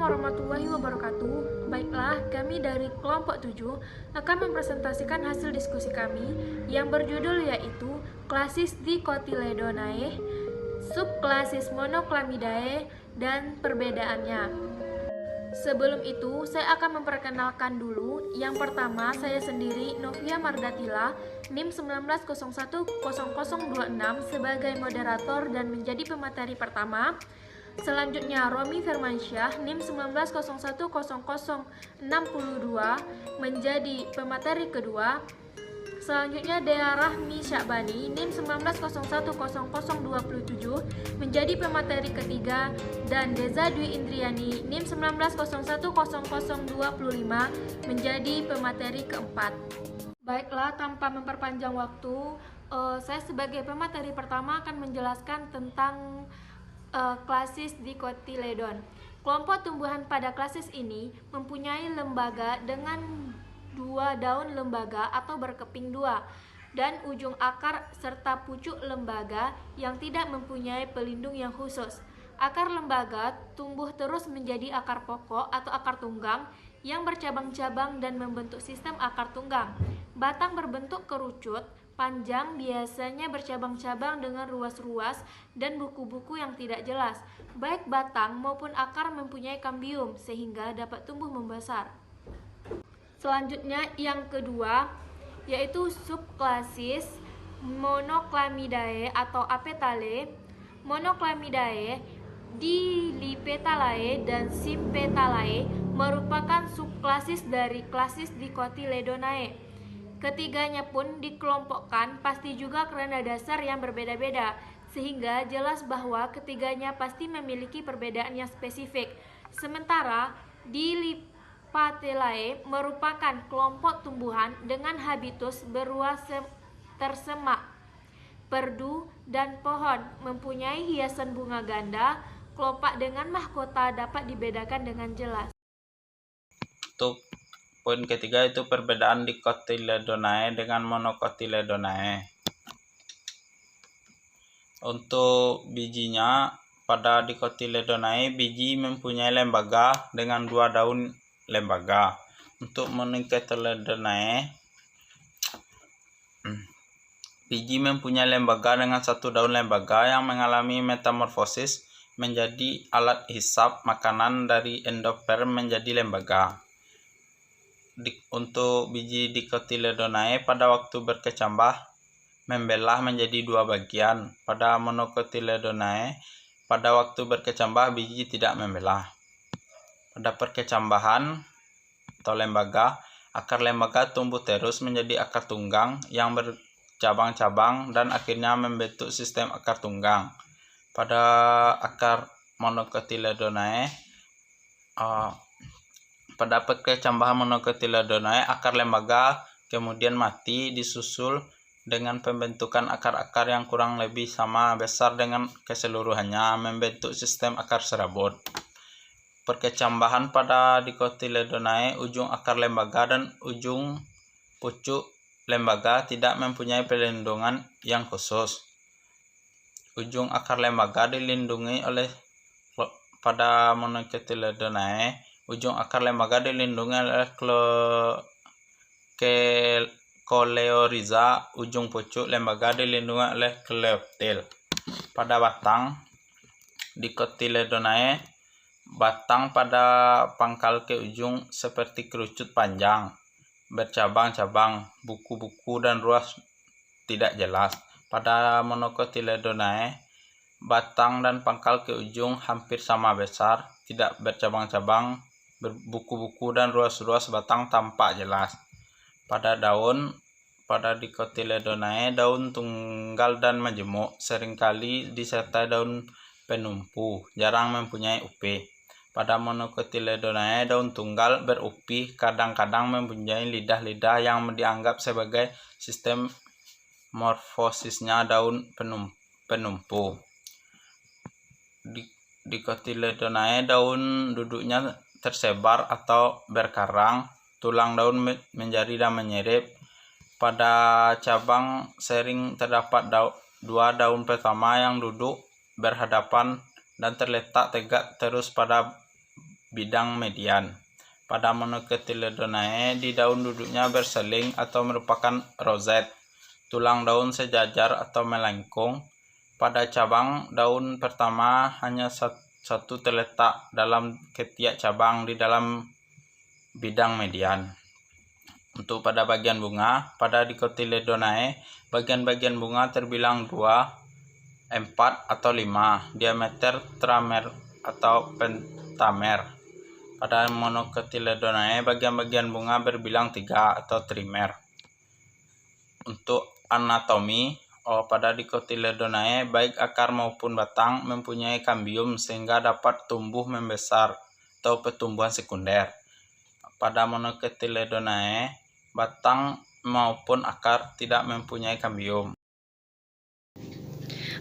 Assalamualaikum warahmatullahi wabarakatuh. Baiklah, kami dari kelompok 7 akan mempresentasikan hasil diskusi kami yang berjudul yaitu klasis Dicotyledonae, subklasis Monoclamidae, dan perbedaannya. Sebelum itu, saya akan memperkenalkan dulu. Yang pertama, saya sendiri, Novia Mardatila, NIM 19010026 sebagai moderator dan menjadi pemateri pertama. Selanjutnya, Romi Firmansyah, NIM 19010062 menjadi pemateri kedua. Selanjutnya, Dea Rahmi Syakbani, NIM 19010027 menjadi pemateri ketiga, dan Deza Dwi Indriani, NIM 19010025 menjadi pemateri keempat. Baiklah, tanpa memperpanjang waktu, saya sebagai pemateri pertama akan menjelaskan tentang klasis Dicotyledon. Kelompok tumbuhan pada klasis ini mempunyai lembaga dengan dua daun lembaga atau berkeping dua, dan ujung akar serta pucuk lembaga yang tidak mempunyai pelindung yang khusus. Akar lembaga tumbuh terus menjadi akar pokok atau akar tunggang yang bercabang-cabang dan membentuk sistem akar tunggang. Batang berbentuk kerucut, panjang, biasanya bercabang-cabang dengan ruas-ruas dan buku-buku yang tidak jelas. Baik batang maupun akar mempunyai kambium sehingga dapat tumbuh membesar. Selanjutnya yang kedua yaitu subklasis Monoclamidae atau Apetalae. Monoclamidae, Dilipetalae, dan Sympetalae merupakan subklasis dari klasis Dicotyledonae. Ketiganya pun dikelompokkan pasti juga karena dasar yang berbeda-beda, sehingga jelas bahwa ketiganya pasti memiliki perbedaan yang spesifik. Sementara Dilipetalae merupakan kelompok tumbuhan dengan habitus beruang tersemak, perdu, dan pohon, mempunyai hiasan bunga ganda. Kelompok dengan mahkota dapat dibedakan dengan jelas. Untuk poin ketiga itu perbedaan Dicotyledonae dengan Monocotyledonae. Untuk bijinya, pada Dicotyledonae biji mempunyai lembaga dengan dua daun lembaga. Untuk Monocotyledonae, biji mempunyai lembaga dengan satu daun lembaga yang mengalami metamorfosis menjadi alat hisap makanan dari endoperm menjadi lembaga. Untuk biji Dicotyledonae pada waktu berkecambah membelah menjadi dua bagian. Pada Monocotyledonae pada waktu berkecambah biji tidak membelah. Pada perkecambahan atau lembaga, akar lembaga tumbuh terus menjadi akar tunggang yang bercabang-cabang dan akhirnya membentuk sistem akar tunggang. Pada akar Monocotyledonae, pada perkecambahan Monocotyledonae, akar lembaga kemudian mati disusul dengan pembentukan akar-akar yang kurang lebih sama besar dengan keseluruhannya, membentuk sistem akar serabut. Perkecambahan pada Dicotyledonae, ujung akar lembaga dan ujung pucuk lembaga tidak mempunyai perlindungan yang khusus. Ujung akar lembaga dilindungi oleh pada Monocotyledonae, ujung akar lembaga dilindungi oleh coleoriza, ujung pucuk lembaga dilindungi oleh kleoptil. Pada batang Dicotyledonae, batang pada pangkal ke ujung seperti kerucut panjang, bercabang-cabang, buku-buku dan ruas tidak jelas. Pada Monocotyledonae, batang dan pangkal ke ujung hampir sama besar, tidak bercabang-cabang, berbuku-buku dan ruas-ruas batang tampak jelas. Pada daun, pada Dicotyledonae, daun tunggal dan majemuk, seringkali disertai daun penumpu, jarang mempunyai upih. Pada Monocotyledonae, daun tunggal berupih, kadang-kadang mempunyai lidah-lidah yang dianggap sebagai sistem morfosisnya daun penumpu. Dicotyledonae, daun duduknya tersebar atau berkarang, tulang daun menjadi dan menyirip. Pada cabang sering terdapat dua daun pertama yang duduk berhadapan dan terletak tegak terus pada bidang median. Pada Monocotyledonae, di daun duduknya berseling atau merupakan roset. Tulang daun sejajar atau melengkung. Pada cabang daun pertama hanya satu terletak dalam ketiak cabang di dalam bidang median. Untuk pada bagian bunga, pada Dicotyledonae, bagian-bagian bunga terbilang 2, 4, atau 5, diameter tramer atau pentamer. Pada Monocotyledonae, bagian-bagian bunga berbilang 3 atau trimer. Untuk anatomi, pada Dicotyledonae, baik akar maupun batang mempunyai kambium sehingga dapat tumbuh membesar atau pertumbuhan sekunder. Pada Monocotyledonae, batang maupun akar tidak mempunyai kambium.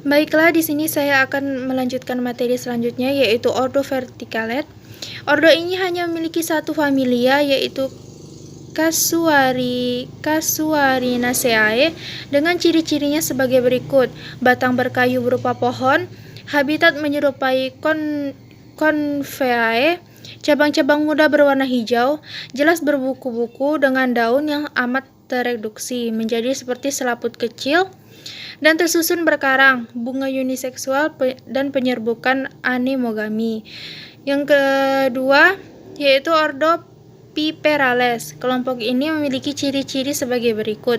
Baiklah, di sini saya akan melanjutkan materi selanjutnya, yaitu ordo Verticillidae. Ordo ini hanya memiliki satu familia, yaitu Casuarinaceae, dengan ciri-cirinya sebagai berikut: batang berkayu berupa pohon, habitat menyerupai Coniferae, cabang-cabang muda berwarna hijau, jelas berbuku-buku dengan daun yang amat tereduksi menjadi seperti selaput kecil dan tersusun berkarang, bunga uniseksual dan penyerbukan anemogami. Yang kedua yaitu ordo Piperales. Kelompok ini memiliki ciri-ciri sebagai berikut: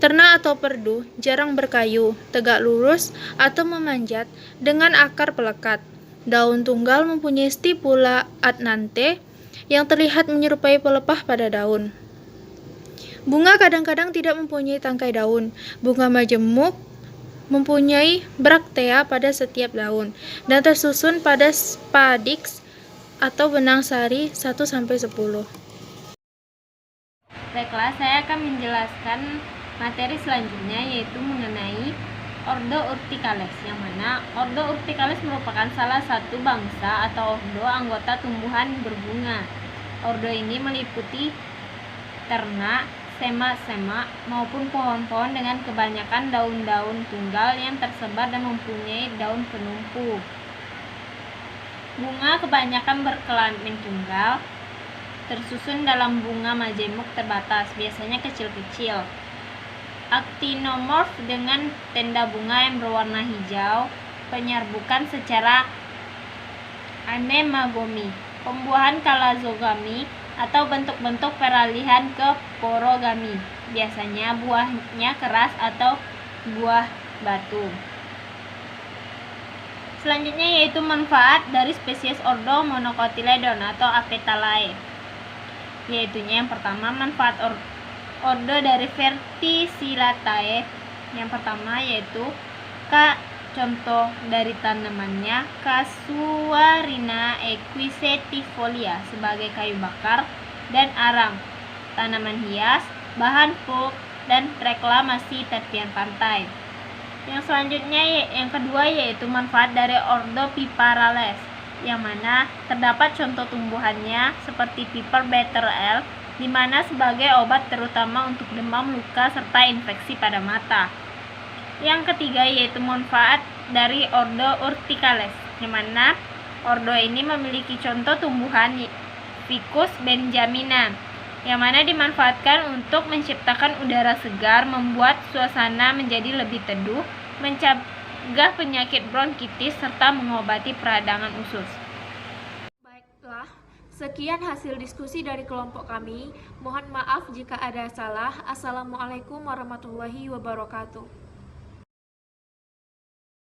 ternak atau perdu, jarang berkayu, tegak lurus atau memanjat dengan akar pelekat. Daun tunggal mempunyai stipula adnante yang terlihat menyerupai pelepah pada daun. Bunga kadang-kadang tidak mempunyai tangkai daun. Bunga majemuk mempunyai braktea pada setiap daun dan tersusun pada spadix atau benang sari 1-10. Baiklah, saya akan menjelaskan materi selanjutnya, yaitu mengenai ordo Urticales, yang mana ordo Urticales merupakan salah satu bangsa atau ordo anggota tumbuhan berbunga. Ordo ini meliputi ternak, semak-semak, maupun pohon-pohon dengan kebanyakan daun-daun tunggal yang tersebar dan mempunyai daun penumpu. Bunga kebanyakan berkelamin tunggal, tersusun dalam bunga majemuk terbatas, biasanya kecil-kecil. Actinomorph dengan tenda bunga yang berwarna hijau, penyerbukan secara anemogami, pembuahan kalazogami, atau bentuk-bentuk peralihan ke porogami. Biasanya buahnya keras atau buah batu. Selanjutnya yaitu manfaat dari spesies ordo Monocotyledon atau Apetalae. Yaitunya yang pertama, manfaat ordo dari Verticillatae. Yang pertama yaitu contoh dari tanamannya Casuarina equisetifolia sebagai kayu bakar dan arang, tanaman hias, bahan pulp, dan reklamasi tepian pantai. Yang selanjutnya, yang kedua yaitu manfaat dari ordo Piperales, yang mana terdapat contoh tumbuhannya seperti Piper Betterel, di mana sebagai obat terutama untuk demam, luka, serta infeksi pada mata. Yang ketiga yaitu manfaat dari ordo Urticales, di mana ordo ini memiliki contoh tumbuhan Ficus benjamina, yang mana dimanfaatkan untuk menciptakan udara segar, membuat suasana menjadi lebih teduh, mencegah penyakit bronkitis, serta mengobati peradangan usus. Baiklah, sekian hasil diskusi dari kelompok kami. Mohon maaf jika ada salah. Assalamualaikum warahmatullahi wabarakatuh.